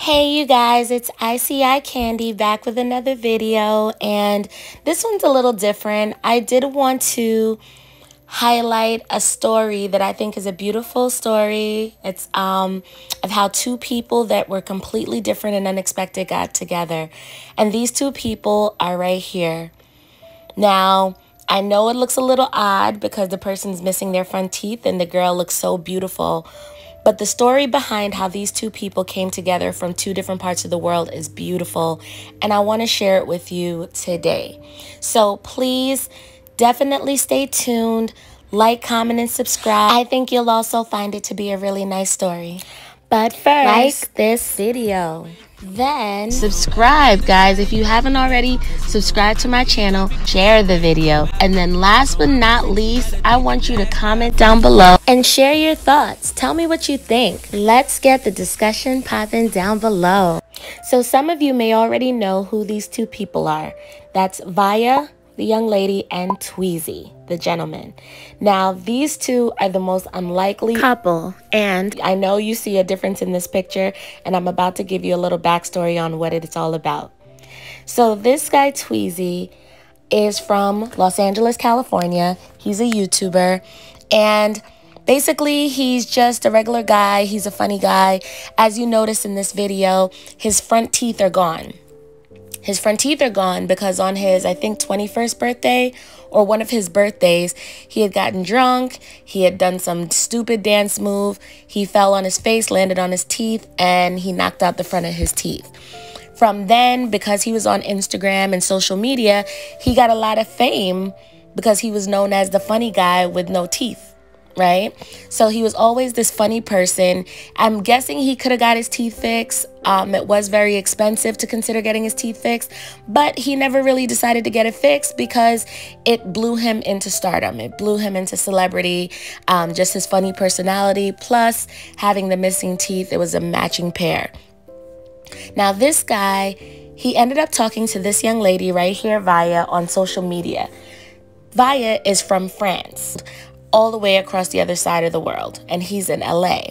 Hey you guys, it's ICI Candy back with another video, and this one's a little different. I did want to highlight a story that I think is a beautiful story. It's of how two people that were completely different and unexpected got together. And these two people are right here. Now, I know it looks a little odd because the person's missing their front teeth and the girl looks so beautiful. But the story behind how these two people came together from two different parts of the world is beautiful, and I want to share it with you today. So please definitely stay tuned, like, comment, and subscribe. I think you'll also find it to be a really nice story. But first, like this video. Then subscribe, guys. If you haven't already, subscribe to my channel, share the video, and then last but not least, I want you to comment down below and share your thoughts. Tell me what you think. Let's get the discussion popping down below. So some of you may already know who these two people are. That's Vaya, the young lady, and Tweezy, the gentleman. Now, these two are the most unlikely couple, and I know you see a difference in this picture, and I'm about to give you a little backstory on what it's all about. So this guy, Tweezy, is from Los Angeles, California. He's a YouTuber, and basically, he's just a regular guy. He's a funny guy. As you notice in this video, his front teeth are gone. His front teeth are gone because on his, I think, 21st birthday or one of his birthdays, he had gotten drunk. He had done some stupid dance move. He fell on his face, landed on his teeth, and he knocked out the front of his teeth. From then, because he was on Instagram and social media, he got a lot of fame because he was known as the funny guy with no teeth. Right? So he was always this funny person. I'm guessing he could have got his teeth fixed. It was very expensive to consider getting his teeth fixed, but he never really decided to get it fixed because it blew him into stardom. It blew him into celebrity. Just his funny personality, plus having the missing teeth, it was a matching pair. Now this guy, he ended up talking to this young lady right here, Vaya, on social media. Vaya is from France, all the way across the other side of the world, and he's in LA.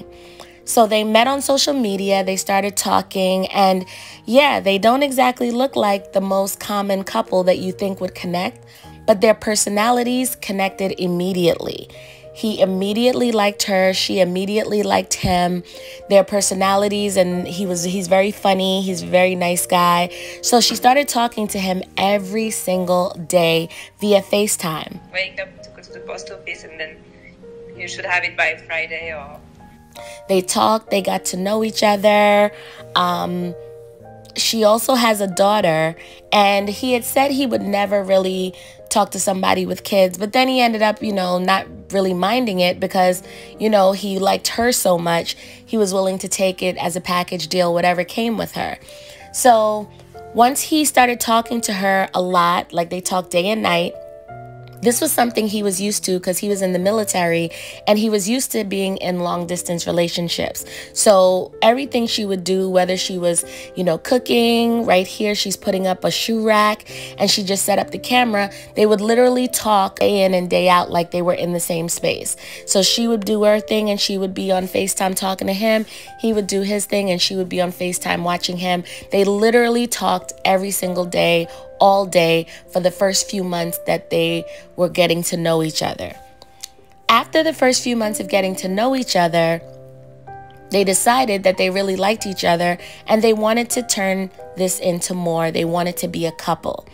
So they met on social media, they started talking, and yeah, they don't exactly look like the most common couple that you think would connect, but their personalities connected immediately. He immediately liked her, she immediately liked him, their personalities, and he's very funny, he's a very nice guy. So she started talking to him every single day via FaceTime. Wake up to go to the post office and then you should have it by Friday. Or they talked, they got to know each other. She also has a daughter, and he had said he would never really talk to somebody with kids, but then he ended up, not really minding it because, he liked her so much, he was willing to take it as a package deal, whatever came with her. So once he started talking to her a lot, like they talked day and night, this was something he was used to because he was in the military and he was used to being in long distance relationships. So everything she would do, whether she was, cooking, right here, she's putting up a shoe rack and she just set up the camera, they would literally talk day in and day out like they were in the same space. So she would do her thing and she would be on FaceTime talking to him. He would do his thing and she would be on FaceTime watching him. They literally talked every single day, all day, for the first few months that they were getting to know each other. After the first few months of getting to know each other, they decided that they really liked each other and they wanted to turn this into more. They wanted to be a couple.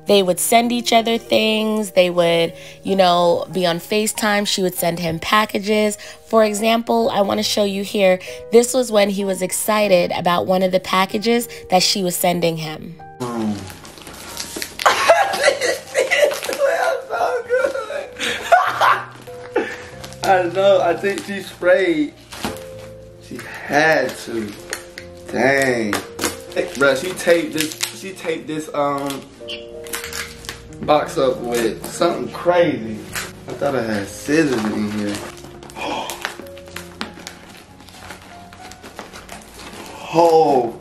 They would send each other things. They would, be on FaceTime. She would send him packages. For example, I want to show you here. This was when he was excited about one of the packages that she was sending him. I know, I think she sprayed. She had to. Dang. Bruh, she taped this box up with something crazy. I thought I had scissors in here. Oh.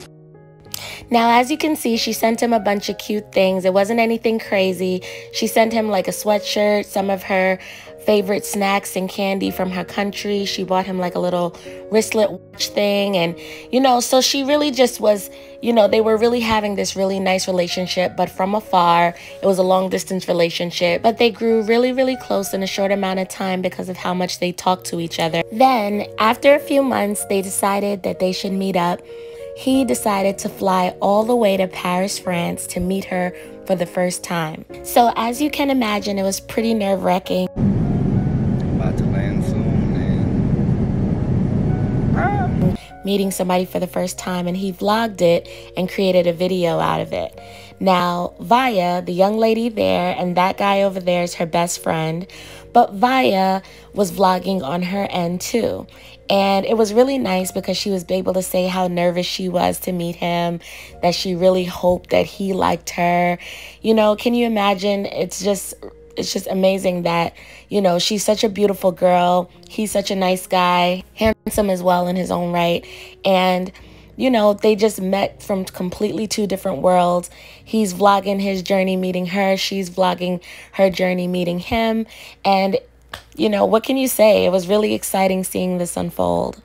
Now, as you can see, she sent him a bunch of cute things. It wasn't anything crazy. She sent him like a sweatshirt, some of her favorite snacks and candy from her country. She bought him like a little wristlet watch thing. And, you know, so she really just was, you know, they were really having this really nice relationship, but from afar. It was a long distance relationship, but they grew really, really close in a short amount of time because of how much they talked to each other. Then, after a few months, they decided that they should meet up. He decided to fly all the way to Paris, France to meet her for the first time. So as you can imagine, it was pretty nerve-wracking. About to land soon, and meeting somebody for the first time, and he vlogged it and created a video out of it. Now, Vaya, the young lady there, and that guy over there is her best friend, but Vaya was vlogging on her end too. And it was really nice because she was able to say how nervous she was to meet him, that she really hoped that he liked her. You know, can you imagine? It's just amazing that, you know, she's such a beautiful girl. He's such a nice guy, handsome as well in his own right. And, you know, they just met from completely two different worlds. He's vlogging his journey meeting her. She's vlogging her journey meeting him. And, you know, what can you say? It was really exciting seeing this unfold.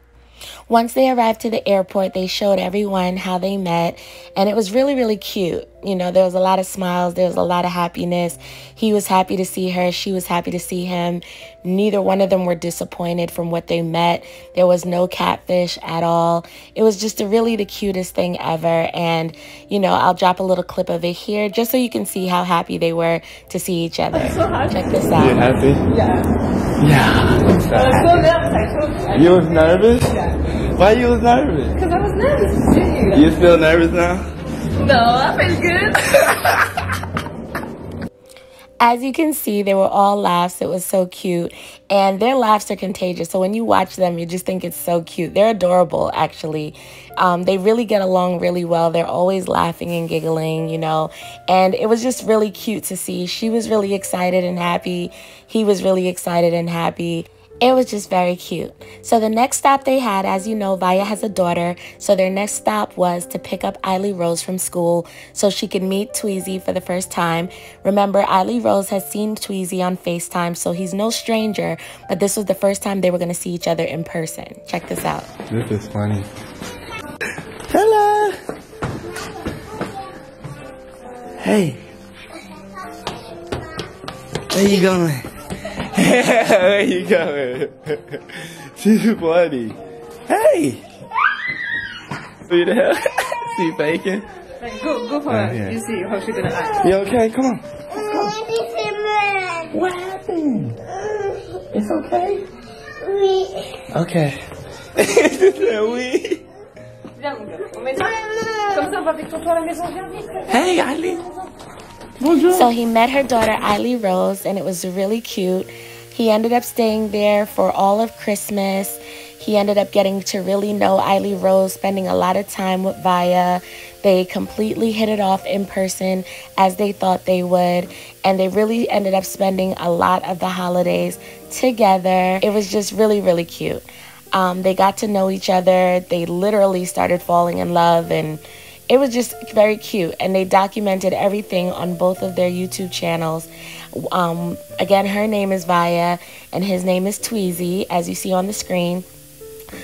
Once they arrived to the airport, they showed everyone how they met, and it was really, really cute. You know, there was a lot of smiles, there was a lot of happiness. He was happy to see her, she was happy to see him. Neither one of them were disappointed from what they met. There was no catfish at all. It was just really the cutest thing ever, and, you know, I'll drop a little clip of it here just so you can see how happy they were to see each other. Check this out. you happy? Yeah. Yeah. I was so nervous, I told you. You was nervous? Yeah. Why you was nervous? Because I was nervous to see you. You still nervous now? No, I feel good. As you can see, they were all laughs. It was so cute. And their laughs are contagious. So when you watch them, you just think it's so cute. They're adorable, actually. They really get along really well. They're always laughing and giggling, you know. And it was just really cute to see. She was really excited and happy. He was really excited and happy. It was just very cute. So the next stop they had, as you know, Vaya has a daughter. So their next stop was to pick up alllllll from school so she could meet Tweezy for the first time. Remember, alllllll has seen Tweezy on FaceTime, so he's no stranger. But this was the first time they were going to see each other in person. Check this out. This is funny. Hello. Hey. Where you going? Where you going? She's funny. Hey! Who the hell? She faking? Like, go for her. Yeah. You see how she's gonna act. You okay? Come on. What happened? It's okay? Okay. Viens, mon gars. On met ça. Comme ça, on va vite pour toi à la maison. Viens vite. Hey, Ali. Bonjour. So he met her daughter, alllll, and it was really cute. He ended up staying there for all of Christmas. He ended up getting to really know alllll, spending a lot of time with Vaya. They completely hit it off in person as they thought they would. And they really ended up spending a lot of the holidays together. It was just really, really cute. They got to know each other. They literally started falling in love, and it was just very cute. And they documented everything on both of their YouTube channels. Again, her name is Vaya and his name is Tweezy, as you see on the screen.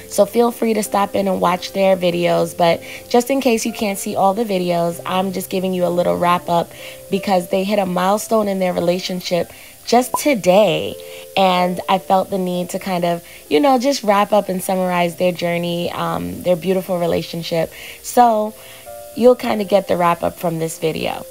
So feel free to stop in and watch their videos. But just in case you can't see all the videos, I'm just giving you a little wrap up because they hit a milestone in their relationship just today. And I felt the need to kind of, you know, just wrap up and summarize their journey, their beautiful relationship. So you'll kind of get the wrap up from this video.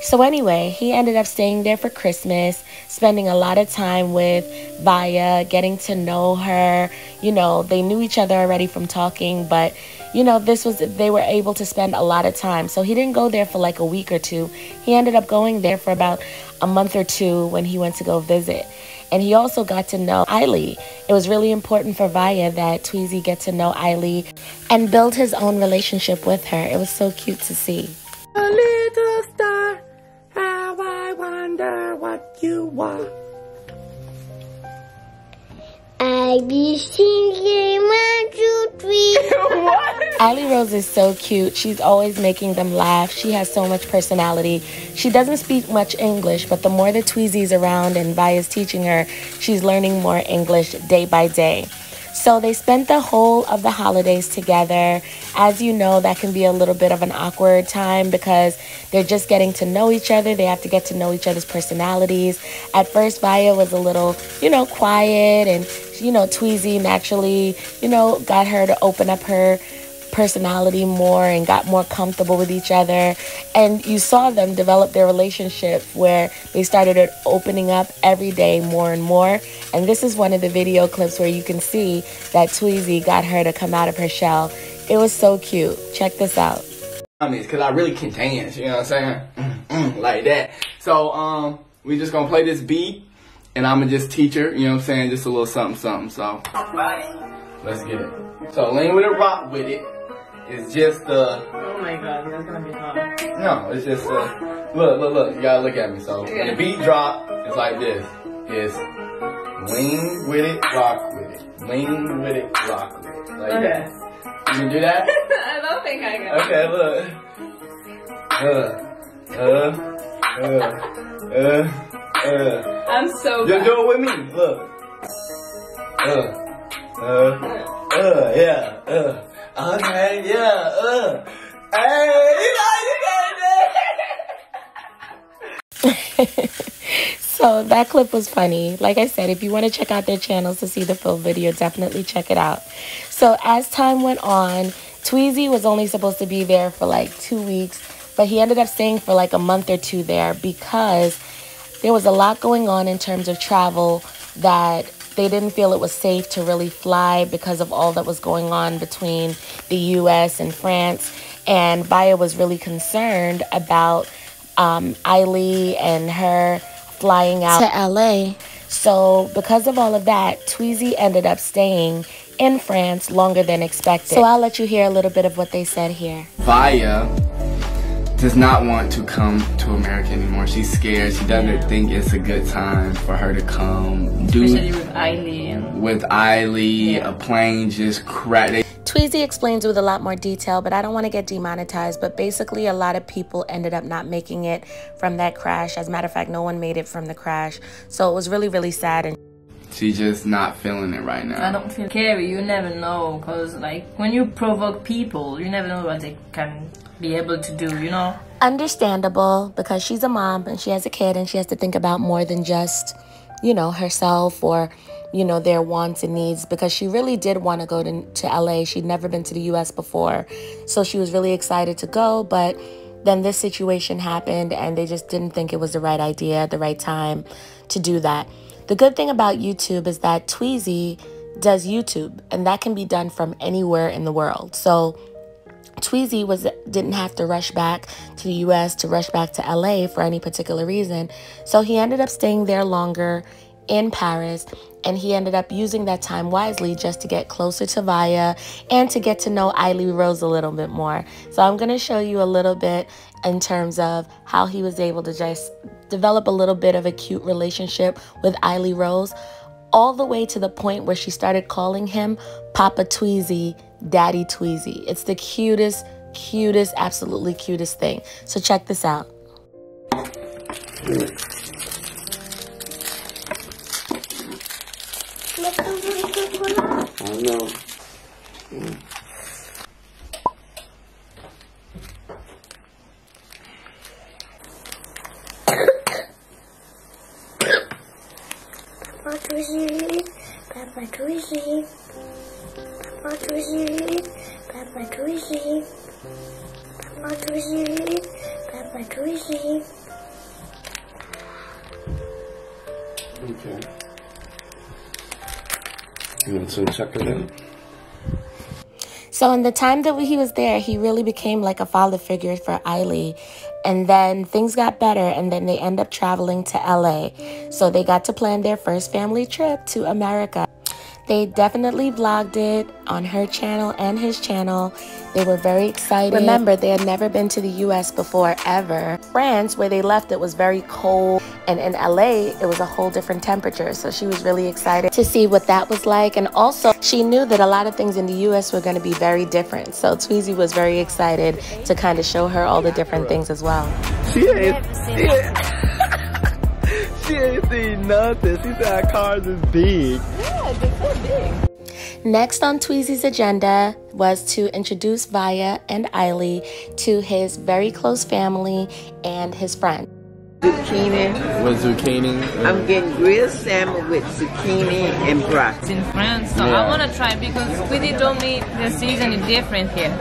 So anyway, he ended up staying there for Christmas, spending a lot of time with Vaya, getting to know her. You know, they knew each other already from talking, but, you know, they were able to spend a lot of time. So he didn't go there for like a week or two. He ended up going there for about a month or two when he went to go visit. And he also got to know Ellie. It was really important for Vaya that Tweezy get to know Ellie and build his own relationship with her. It was so cute to see. A little star, how I wonder what you are. Alllllll is so cute. She's always making them laugh. She has so much personality. She doesn't speak much English, but the more that Tweezy's around and Vaya's teaching her, she's learning more English day by day. So they spent the whole of the holidays together. As you know, that can be a little bit of an awkward time because they're just getting to know each other. They have to get to know each other's personalities. At first, Vaya was a little, quiet, and, Tweezy naturally, got her to open up her personality more and got more comfortable with each other. And you saw them develop their relationship where they started opening up every day more and more. And this is one of the video clips where you can see that Tweezy got her to come out of her shell. It was so cute. Check this out. Because I really can dance, you know what I'm saying? Like that. So, we just gonna play this beat, and I'm gonna just teach her, you know what I'm saying? Just a little something, something. So, let's get it. So, lean with it, rock with it. It's just Oh my god, that's gonna be hard. No, it's just look. You gotta look at me. So, when the beat drop, it's like this. It's lean with it, rock with it. Lean with it, rock with it. Like that. You can do that? I don't think I can. Okay, look. I'm so Just bad. do it with me. Look. Yeah. Okay, yeah. Hey, you got it. So that clip was funny. Like I said, if you want to check out their channels to see the full video, definitely check it out. So as time went on, Tweezy was only supposed to be there for like 2 weeks, but he ended up staying for like a month or two there because there was a lot going on in terms of travel that they didn't feel it was safe to really fly because of all that was going on between the U.S. and France. And Vaya was really concerned about Ellie and her flying out to LA. So because of all of that, Tweezy ended up staying in France longer than expected. So I'll let you hear a little bit of what they said here. Vaya does not want to come to America anymore. She's scared. She doesn't think it's a good time for her to come. Especially with Ellie. With Ellie, a plane just crashed. Tweezy explains with a lot more detail, but I don't want to get demonetized. But basically, a lot of people ended up not making it from that crash. As a matter of fact, no one made it from the crash. So it was really, really sad. And she's just not feeling it right now. I don't feel scary. You never know, because like when you provoke people, you never know what they can be able to do, Understandable, because she's a mom and she has a kid and she has to think about more than just, herself or, their wants and needs, because she really did want to go to LA. She'd never been to the US before. So she was really excited to go, but then this situation happened and they just didn't think it was the right idea, the right time to do that. The good thing about YouTube is that Tweezy does YouTube, and that can be done from anywhere in the world. So Tweezy didn't have to rush back to the US to rush back to LA for any particular reason. So he ended up staying there longer in Paris, and he ended up using that time wisely just to get closer to Vaya and to get to know alllll a little bit more. So I'm going to show you a little bit in terms of how he was able to just develop a little bit of a cute relationship with alllll, all the way to the point where she started calling him Papa Tweezy, Daddy Tweezy. It's the cutest, absolutely cutest thing. So check this out. I know. Papa Tweezy, Papa Tweezy, Papa Tweezy, Papa Tweezy, Papa Tweezy, Papa Tweezy. Okay. You want some chocolate? So in the time that he was there, he really became like a father figure for Ellie. And then things got better, and then they end up traveling to LA. So they got to plan their first family trip to America. They definitely vlogged it on her channel and his channel. They were very excited. Remember, they had never been to the US before, ever. France, where they left, it was very cold. And in LA, it was a whole different temperature. So she was really excited to see what that was like. And also, she knew that a lot of things in the US were going to be very different. So Tweezy was very excited to kind of show her all the different things as well. She ain't seen nothing. She said our cars is big. Yeah, they're so big. Next on Tweezy's agenda was to introduce Vaya and Ellie to his very close family and his friend. Zucchini. With zucchini. I'm getting grilled salmon with zucchini and broccoli. It's in France, so I want to try because Tweezy told me the season is different here.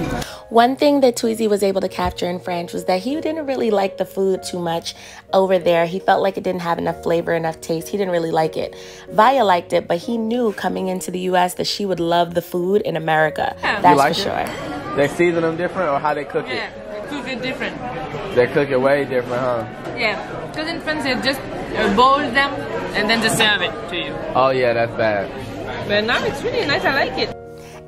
One thing that Tweezy was able to capture in French was that he didn't really like the food too much over there. He felt like it didn't have enough flavor, enough taste. He didn't really like it. Vaya liked it, but he knew coming into the U.S. that she would love the food in America. Yeah. That's like for sure. They season them different or how they cook it? Yeah, cook it different. They cook it way different, huh? Yeah, because in France they just boil them and then just serve it to you. Oh yeah, that's bad. But now it's really nice, I like it.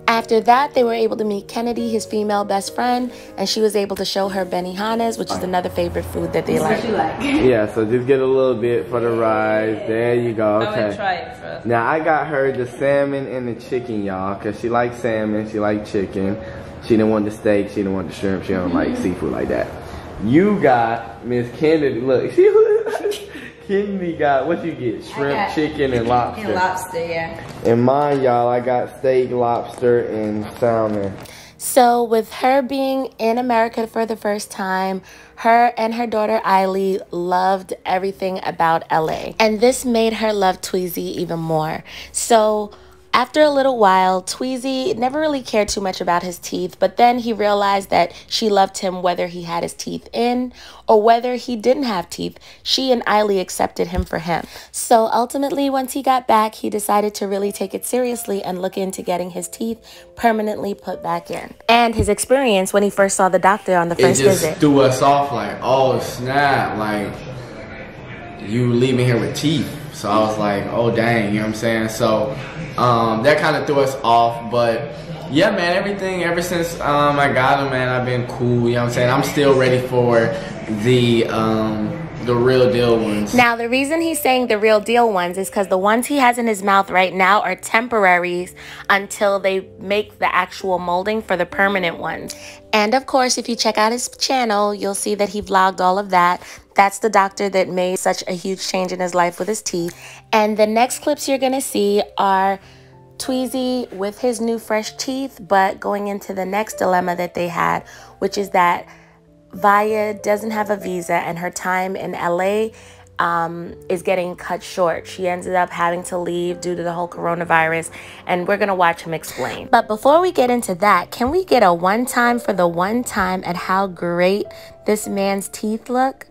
After that, they were able to meet Kennedy, his female best friend, and she was able to show her Benihanas, which is another favorite food that they like. Yeah, so just get a little bit for the rice. There you go. I Okay. will try it first. Now I got her the salmon and the chicken, y'all, because she likes salmon, she likes chicken. She didn't want the steak, she didn't want the shrimp, she don't like seafood like that. You got Miss Kennedy. Look, Kennedy got, what you get? Shrimp, chicken, and lobster. And lobster, yeah. And mine, y'all, I got steak, lobster, and salmon. So with her being in America for the first time, her and her daughter Ellie loved everything about LA. And this made her love Tweezy even more. So after a little while, Tweezy never really cared too much about his teeth, but then he realized that she loved him whether he had his teeth in or whether he didn't have teeth. She and Ellie accepted him for him. So ultimately, once he got back, he decided to really take it seriously and look into getting his teeth permanently put back in. And his experience when he first saw the doctor on the first visit. It just threw us off like, oh snap, like you leaving here with teeth. So I was like, oh dang, you know what I'm saying? So that kind of threw us off, but yeah, man, everything ever since I got him, man, I've been cool, you know what I'm saying? I'm still ready for the real deal ones. Now, the reason he's saying the real deal ones is because the ones he has in his mouth right now are temporaries until they make the actual molding for the permanent ones. And of course, if you check out his channel, you'll see that he vlogged all of that. That's the doctor that made such a huge change in his life with his teeth. And the next clips you're going to see are Tweezy with his new fresh teeth, but going into the next dilemma that they had, which is that Vaya doesn't have a visa and her time in LA is getting cut short. She ended up having to leave due to the whole coronavirus, and we're gonna watch him explain. But before we get into that, can we get a one time for the one time at how great this man's teeth look?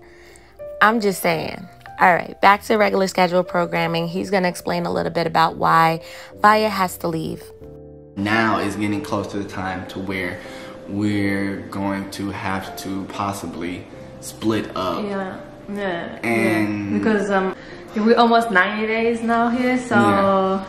I'm just saying. All right, back to regular schedule programming. He's gonna explain a little bit about why Vaya has to leave. Now is getting close to the time to where we're going to have to possibly split up. Yeah. And because we're almost 90 days now here, so yeah.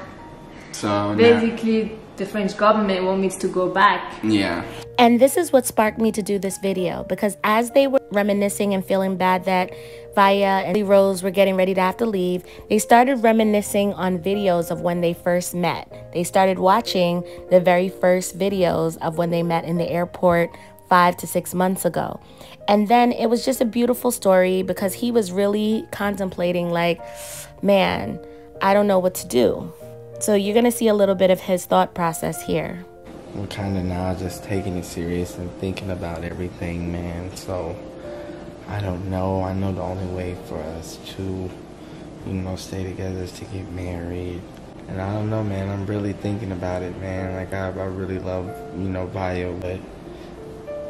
So basically the French government wants me to go back. Yeah. And this is what sparked me to do this video, because as they were reminiscing and feeling bad that Vaya and Rose were getting ready to have to leave, they started reminiscing on videos of when they first met. They started watching the very first videos of when they met in the airport 5 to 6 months ago. And then it was just a beautiful story because he was really contemplating like, man, I don't know what to do. So you're going to see a little bit of his thought process here. We're kind of now just taking it serious and thinking about everything, man. So I don't know. I know the only way for us to, you know, stay together is to get married. And I don't know, man. I'm really thinking about it, man. Like, I really love, you know, Vaya, but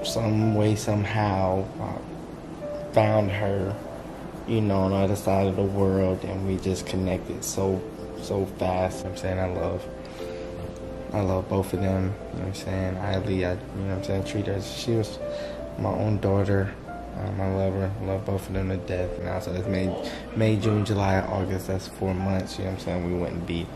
some way, somehow, I found her, you know, on the other side of the world, and we just connected so fast. I'm saying I love both of them, you know what I'm saying? Ellie, you know what I'm saying, treat her, she was my own daughter. I love her, love both of them to death. Now, so it's May, June, July, August, that's 4 months, you know what I'm saying? We wouldn't be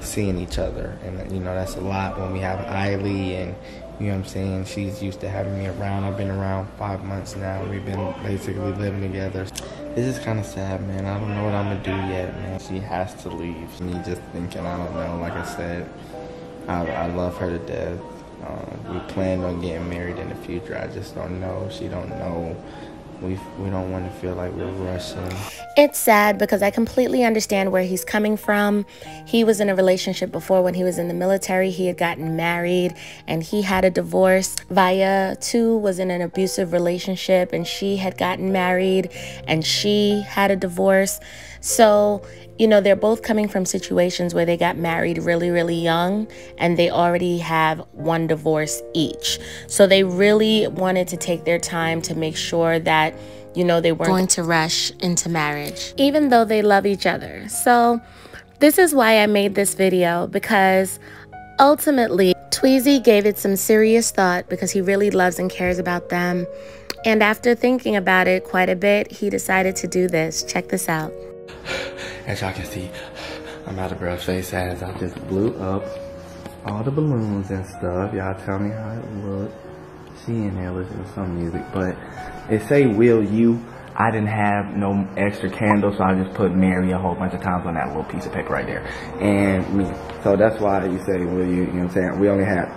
seeing each other. And, you know, that's a lot when we have Ellie, and, you know what I'm saying, she's used to having me around. I've been around 5 months now. We've been basically living together. This is kind of sad, man. I don't know what I'm going to do yet, man. She has to leave. Me just thinking, I don't know, like I said, I love her to death. We planned on getting married in the future. I just don't know. She don't know. We don't want to feel like we're rushing. It's sad because I completely understand where he's coming from. He was in a relationship before when he was in the military. He had gotten married and he had a divorce. Vaya, too, was in an abusive relationship and she had gotten married and she had a divorce. So, you know, they're both coming from situations where they got married really, really young and they already have one divorce each. So they really wanted to take their time to make sure that, you know, they weren't going to rush into marriage, even though they love each other. So this is why I made this video, because ultimately Tweezy gave it some serious thought because he really loves and cares about them. And after thinking about it quite a bit, he decided to do this. Check this out. As y'all can see, I'm out of breath face as I just blew up all the balloons and stuff. Y'all tell me how it looked. She in there listening to some music, but it say "Will You." I didn't have no extra candles, so I just put Mary a whole bunch of times on that little piece of paper right there, and me. So that's why you say "Will You." You know what I'm saying? We only had,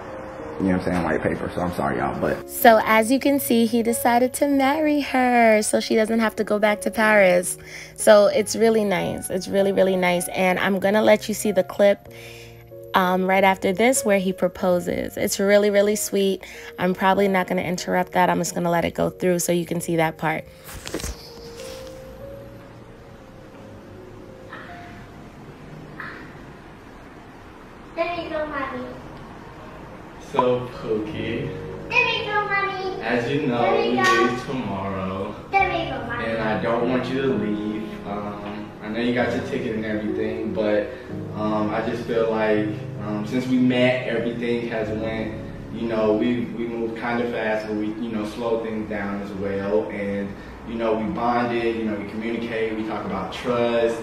you know what I'm saying, white paper, so I'm sorry, y'all, but. So as you can see, he decided to marry her so she doesn't have to go back to Paris. So it's really nice. It's really, really nice. And I'm going to let you see the clip right after this where he proposes. It's really, really sweet. I'm probably not going to interrupt that. I'm just going to let it go through so you can see that part. There you go, Mommy. So, Pookie, There you go, Mommy. as you know, we leave tomorrow, There you go, Mommy. and I don't want you to leave. I know you got your ticket and everything, but I just feel like since we met, everything has went, you know, we moved kind of fast, but we, you know, slowed things down as well, and, you know, we bonded, you know, we communicate, we talk about trust.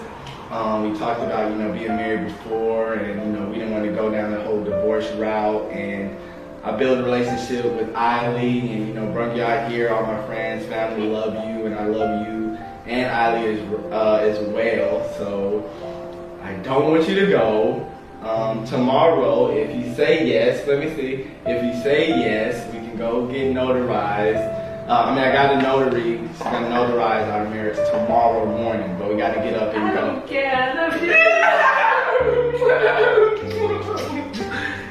We talked about, you know, being married before, and, you know, we didn't want to go down the whole divorce route, and I built a relationship with Ellie, and, you know, brought you out here. All my friends, family love you, and I love you, and Ellie as well, so I don't want you to go. Tomorrow, if you say yes, let me see, if you say yes, we can go get notarized. I got a notary. She's gonna notarize our marriage tomorrow morning, but we gotta get up and go. I love you.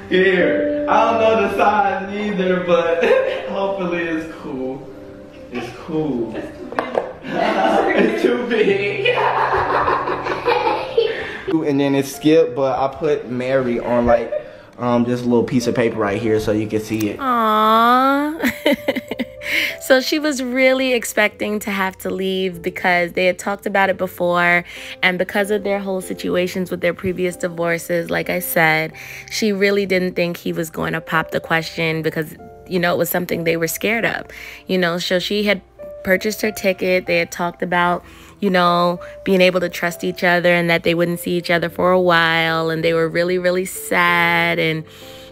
Here, I don't know the size either, but hopefully it's cool. It's cool. It's too big. And then it's skipped, but I put Mary on like this little piece of paper right here so you can see it. Aww. So she was really expecting to have to leave because they had talked about it before, and because of their whole situations with their previous divorces, like I said, she really didn't think he was going to pop the question because, you know, it was something they were scared of, you know. So she had purchased her ticket. They had talked about, you know, being able to trust each other and that they wouldn't see each other for a while, and they were really, really sad. And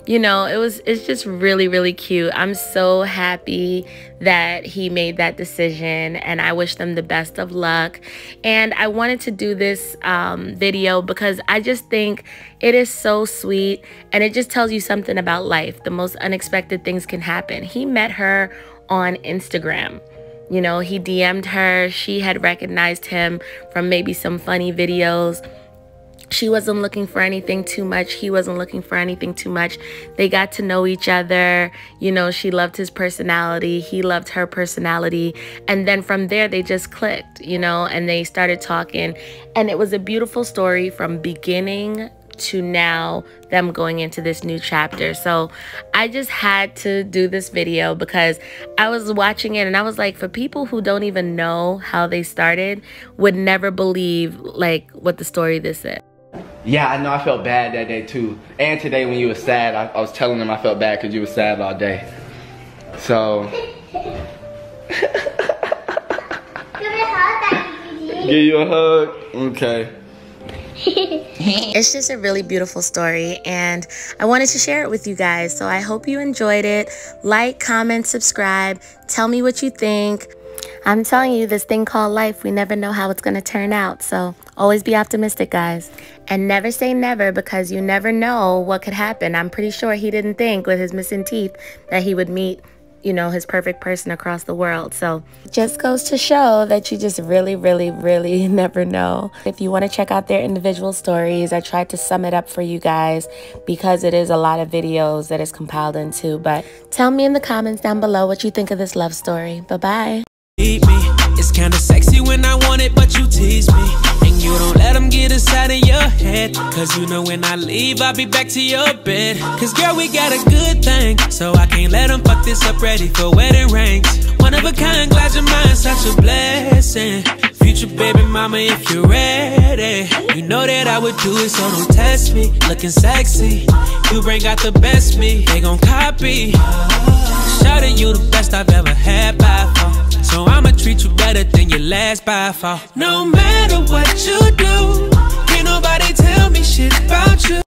you know, it's just really, really cute. I'm so happy that he made that decision, and I wish them the best of luck. And I wanted to do this video because I just think it is so sweet, and it just tells you something about life. The most unexpected things can happen. He met her on Instagram. You know, he DM'd her. She had recognized him from maybe some funny videos. She wasn't looking for anything too much. He wasn't looking for anything too much. They got to know each other. You know, she loved his personality. He loved her personality. And then from there, they just clicked, you know, and they started talking. And it was a beautiful story from beginning to now, them going into this new chapter. So I just had to do this video because I was watching it and I was like, for people who don't even know how they started, would never believe like what the story this is. Yeah, I know. I felt bad that day too. And today when you were sad, I was telling them I felt bad because you were sad all day. So. Give me a hug, Daddy. Give you a hug? Okay. It's just a really beautiful story, and I wanted to share it with you guys. So I hope you enjoyed it. Like, comment, subscribe. Tell me what you think. I'm telling you, this thing called life, we never know how it's going to turn out. So always be optimistic, guys. And never say never, because you never know what could happen. I'm pretty sure he didn't think with his missing teeth that he would meet, you know, his perfect person across the world. So it just goes to show that you just really, really, really never know. If you want to check out their individual stories, I tried to sum it up for you guys because it is a lot of videos that is compiled into. But tell me in the comments down below what you think of this love story. Bye-bye. It's kinda sexy when I want it, but you tease me. And you don't let them get inside of your head. Cause you know when I leave, I'll be back to your bed. Cause girl, we got a good thing, so I can't let them fuck this up, ready for wedding rings. One of a kind, glad your mind's such a blessing. Future baby mama, if you're ready, you know that I would do it, so don't test me. Looking sexy, you bring out the best me, they gon' copy. Shawty, you the best I've ever had by far. So I'ma treat you better than your last by far. No matter what you do, can't nobody tell me shit about you.